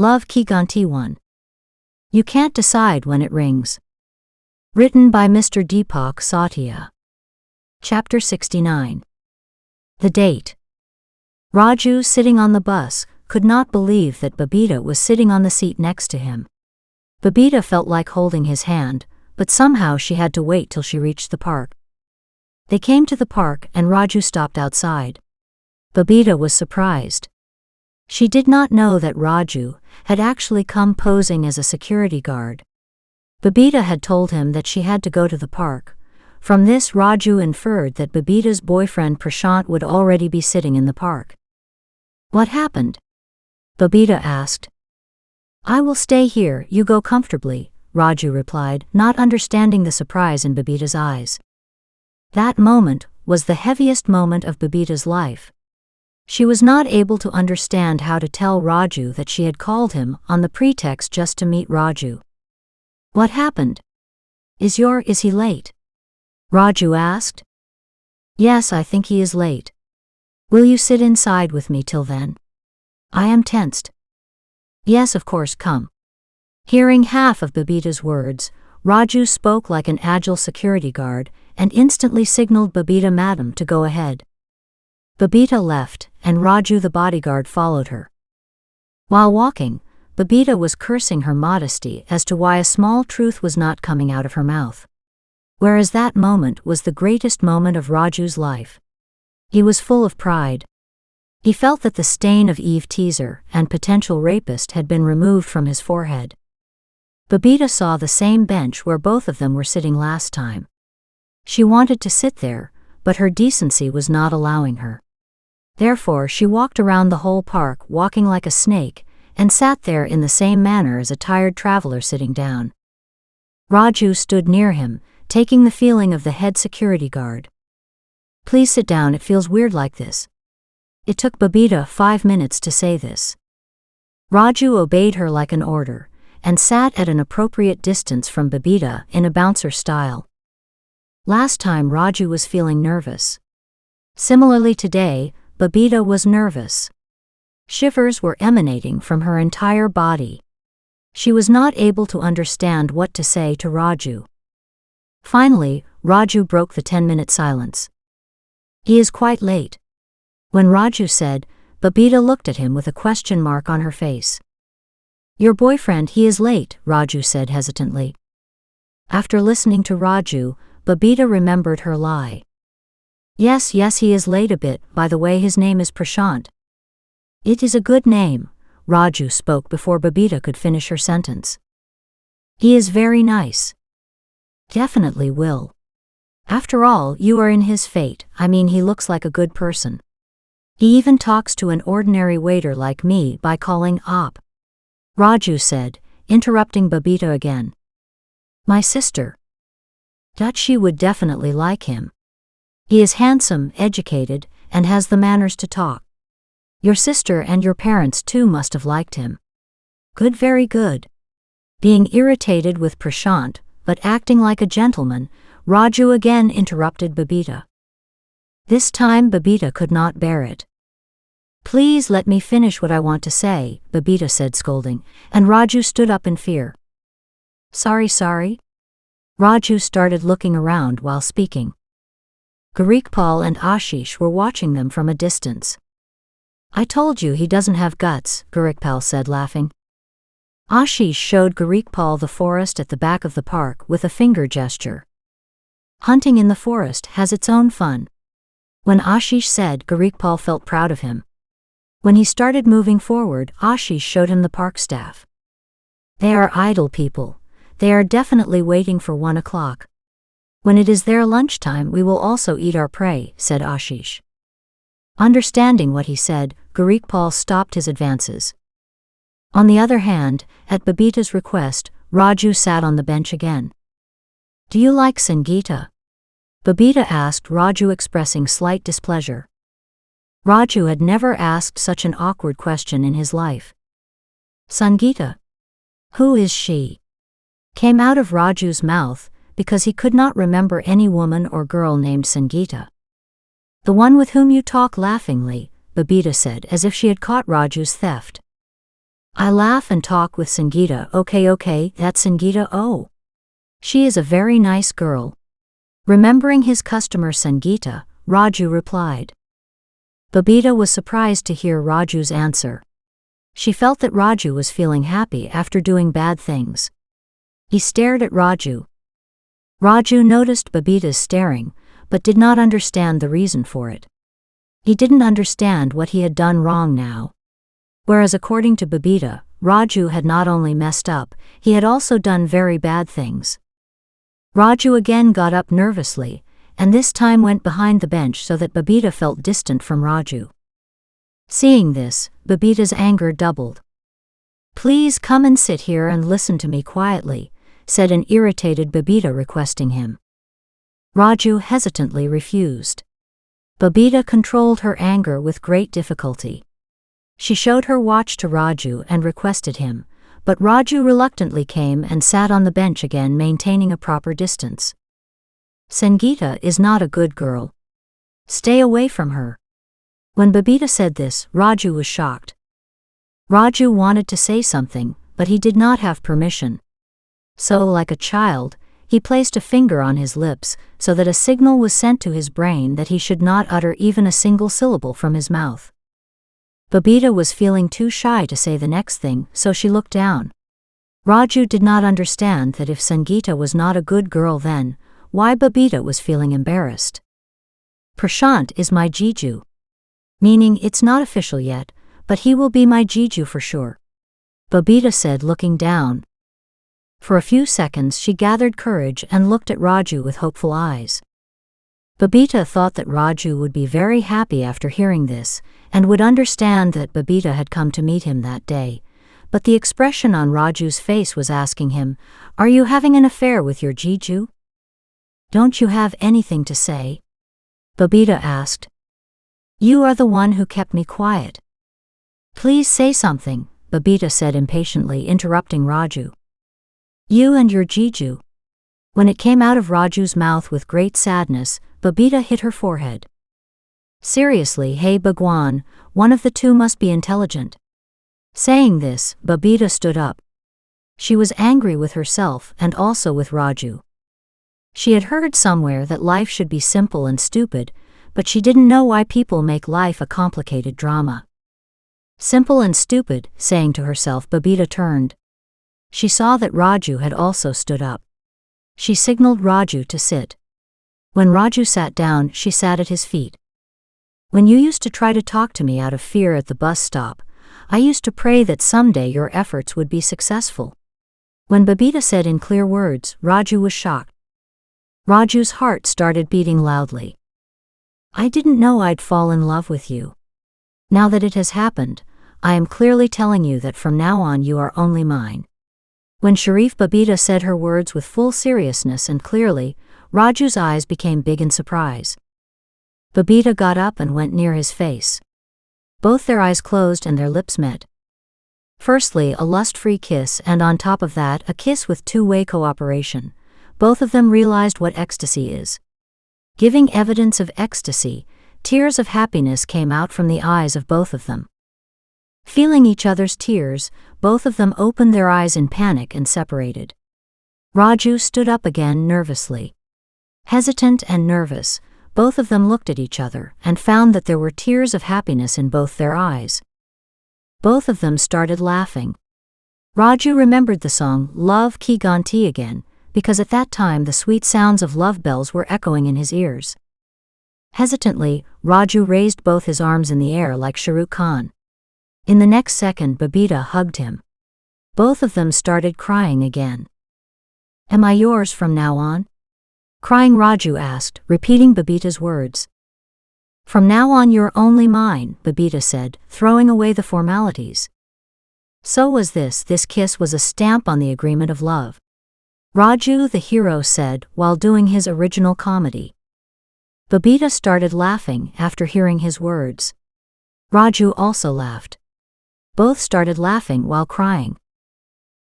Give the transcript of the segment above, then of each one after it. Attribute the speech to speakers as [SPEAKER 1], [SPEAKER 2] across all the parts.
[SPEAKER 1] Love Ki Ghanti 1. You Can't Decide When It Rings. Written by Mr. Deepak Satya. Chapter 69. The Date. Raju, sitting on the bus, could not believe that Babita was sitting on the seat next to him. Babita felt like holding his hand, but somehow she had to wait till she reached the park. They came to the park and Raju stopped outside. Babita was surprised. She did not know that Raju had actually come posing as a security guard. Babita had told him that she had to go to the park. From this, Raju inferred that Babita's boyfriend Prashant would already be sitting in the park. What happened? Babita asked. I will stay here, you go comfortably, Raju replied, not understanding the surprise in Babita's eyes. That moment was the heaviest moment of Babita's life. She was not able to understand how to tell Raju that she had called him on the pretext just to meet Raju. What happened? Is he late? Raju asked. Yes, I think he is late. Will you sit inside with me till then? I am tensed. Yes, of course, come. Hearing half of Babita's words, Raju spoke like an agile security guard and instantly signaled Babita Madam to go ahead. Babita left, and Raju the bodyguard followed her. While walking, Babita was cursing her modesty as to why a small truth was not coming out of her mouth. Whereas that moment was the greatest moment of Raju's life. He was full of pride. He felt that the stain of Eve teaser and potential rapist had been removed from his forehead. Babita saw the same bench where both of them were sitting last time. She wanted to sit there, but her decency was not allowing her. Therefore, she walked around the whole park walking like a snake and sat there in the same manner as a tired traveler sitting down. Raju stood near him, taking the feeling of the head security guard. Please sit down, it feels weird like this. It took Babita 5 minutes to say this. Raju obeyed her like an order and sat at an appropriate distance from Babita in a bouncer style. Last time Raju was feeling nervous. Similarly today, Babita was nervous. Shivers were emanating from her entire body. She was not able to understand what to say to Raju. Finally, Raju broke the 10-minute silence. He is quite late. When Raju said, Babita looked at him with a question mark on her face. Your boyfriend, he is late, Raju said hesitantly. After listening to Raju, Babita remembered her lie. Yes, he is late a bit, by the way his name is Prashant. It is a good name, Raju spoke before Babita could finish her sentence. He is very nice. Definitely will. After all, you are in his fate, he looks like a good person. He even talks to an ordinary waiter like me by calling op. Raju said, interrupting Babita again. My sister. She would definitely like him. He is handsome, educated, and has the manners to talk. Your sister and your parents too must have liked him. Good, very good. Being irritated with Prashant, but acting like a gentleman, Raju again interrupted Babita. This time Babita could not bear it. Please let me finish what I want to say, Babita said scolding, and Raju stood up in fear. Sorry. Raju started looking around while speaking. Gurikpal and Ashish were watching them from a distance. I told you he doesn't have guts, Gurikpal said laughing. Ashish showed Gurikpal the forest at the back of the park with a finger gesture. Hunting in the forest has its own fun. When Ashish said, Gurikpal felt proud of him. When he started moving forward, Ashish showed him the park staff. They are idle people. They are definitely waiting for 1 o'clock. When it is their lunchtime, we will also eat our prey, said Ashish. Understanding what he said, Gurikpal stopped his advances. On the other hand, at Babita's request, Raju sat on the bench again. Do you like Sangeeta? Babita asked Raju, expressing slight displeasure. Raju had never asked such an awkward question in his life. Sangeeta? Who is she? Came out of Raju's mouth, because he could not remember any woman or girl named Sangeeta. The one with whom you talk laughingly, Babita said as if she had caught Raju's theft. I laugh and talk with Sangeeta. Okay, that's Sangeeta. Oh. She is a very nice girl. Remembering his customer Sangeeta, Raju replied. Babita was surprised to hear Raju's answer. She felt that Raju was feeling happy after doing bad things. He stared at Raju. Raju noticed Babita's staring, but did not understand the reason for it. He didn't understand what he had done wrong now. Whereas according to Babita, Raju had not only messed up, he had also done very bad things. Raju again got up nervously, and this time went behind the bench so that Babita felt distant from Raju. Seeing this, Babita's anger doubled. Please come and sit here and listen to me quietly, said an irritated Babita requesting him. Raju hesitantly refused. Babita controlled her anger with great difficulty. She showed her watch to Raju and requested him, but Raju reluctantly came and sat on the bench again, maintaining a proper distance. Sangeeta is not a good girl. Stay away from her. When Babita said this, Raju was shocked. Raju wanted to say something, but he did not have permission. So, like a child, he placed a finger on his lips so that a signal was sent to his brain that he should not utter even a single syllable from his mouth. Babita was feeling too shy to say the next thing, so she looked down. Raju did not understand that if Sangeeta was not a good girl, then why Babita was feeling embarrassed. Prashant is my Jiju. Meaning it's not official yet, but he will be my Jiju for sure. Babita said, looking down. For a few seconds she gathered courage and looked at Raju with hopeful eyes. Babita thought that Raju would be very happy after hearing this, and would understand that Babita had come to meet him that day, but the expression on Raju's face was asking him, "Are you having an affair with your Jiju? Don't you have anything to say?" Babita asked. You are the one who kept me quiet. Please say something, Babita said impatiently, interrupting Raju. You and your Jiju. When it came out of Raju's mouth with great sadness, Babita hit her forehead. Seriously, hey Bhagwan, one of the two must be intelligent. Saying this, Babita stood up. She was angry with herself and also with Raju. She had heard somewhere that life should be simple and stupid, but she didn't know why people make life a complicated drama. Simple and stupid, saying to herself, Babita turned. She saw that Raju had also stood up. She signaled Raju to sit. When Raju sat down, she sat at his feet. When you used to try to talk to me out of fear at the bus stop, I used to pray that someday your efforts would be successful. When Babita said in clear words, Raju was shocked. Raju's heart started beating loudly. I didn't know I'd fall in love with you. Now that it has happened, I am clearly telling you that from now on you are only mine. When Sharif Babita said her words with full seriousness and clearly, Raju's eyes became big in surprise. Babita got up and went near his face. Both their eyes closed and their lips met. Firstly, a lust-free kiss, and on top of that, a kiss with two-way cooperation. Both of them realized what ecstasy is. Giving evidence of ecstasy, tears of happiness came out from the eyes of both of them. Feeling each other's tears, both of them opened their eyes in panic and separated. Raju stood up again nervously. Hesitant and nervous, both of them looked at each other and found that there were tears of happiness in both their eyes. Both of them started laughing. Raju remembered the song Love Ki Ghanti again, because at that time the sweet sounds of love bells were echoing in his ears. Hesitantly, Raju raised both his arms in the air like Shah Rukh Khan. In the next second, Babita hugged him. Both of them started crying again. Am I yours from now on? Crying, Raju asked, repeating Babita's words. From now on you're only mine, Babita said, throwing away the formalities. So was this kiss was a stamp on the agreement of love. Raju, the hero, said while doing his original comedy. Babita started laughing after hearing his words. Raju also laughed. Both started laughing while crying.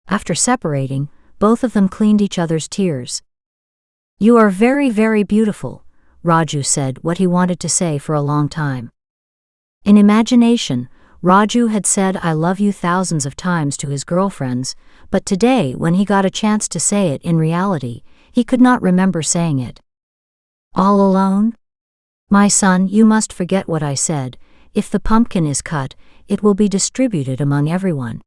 [SPEAKER 1] After separating, both of them cleaned each other's tears. You are very, very beautiful, Raju said what he wanted to say for a long time. In imagination, Raju had said "I love you" thousands of times to his girlfriends, but today, when he got a chance to say it in reality, he could not remember saying it. All alone? My son, you must forget what I said. If the pumpkin is cut, it will be distributed among everyone.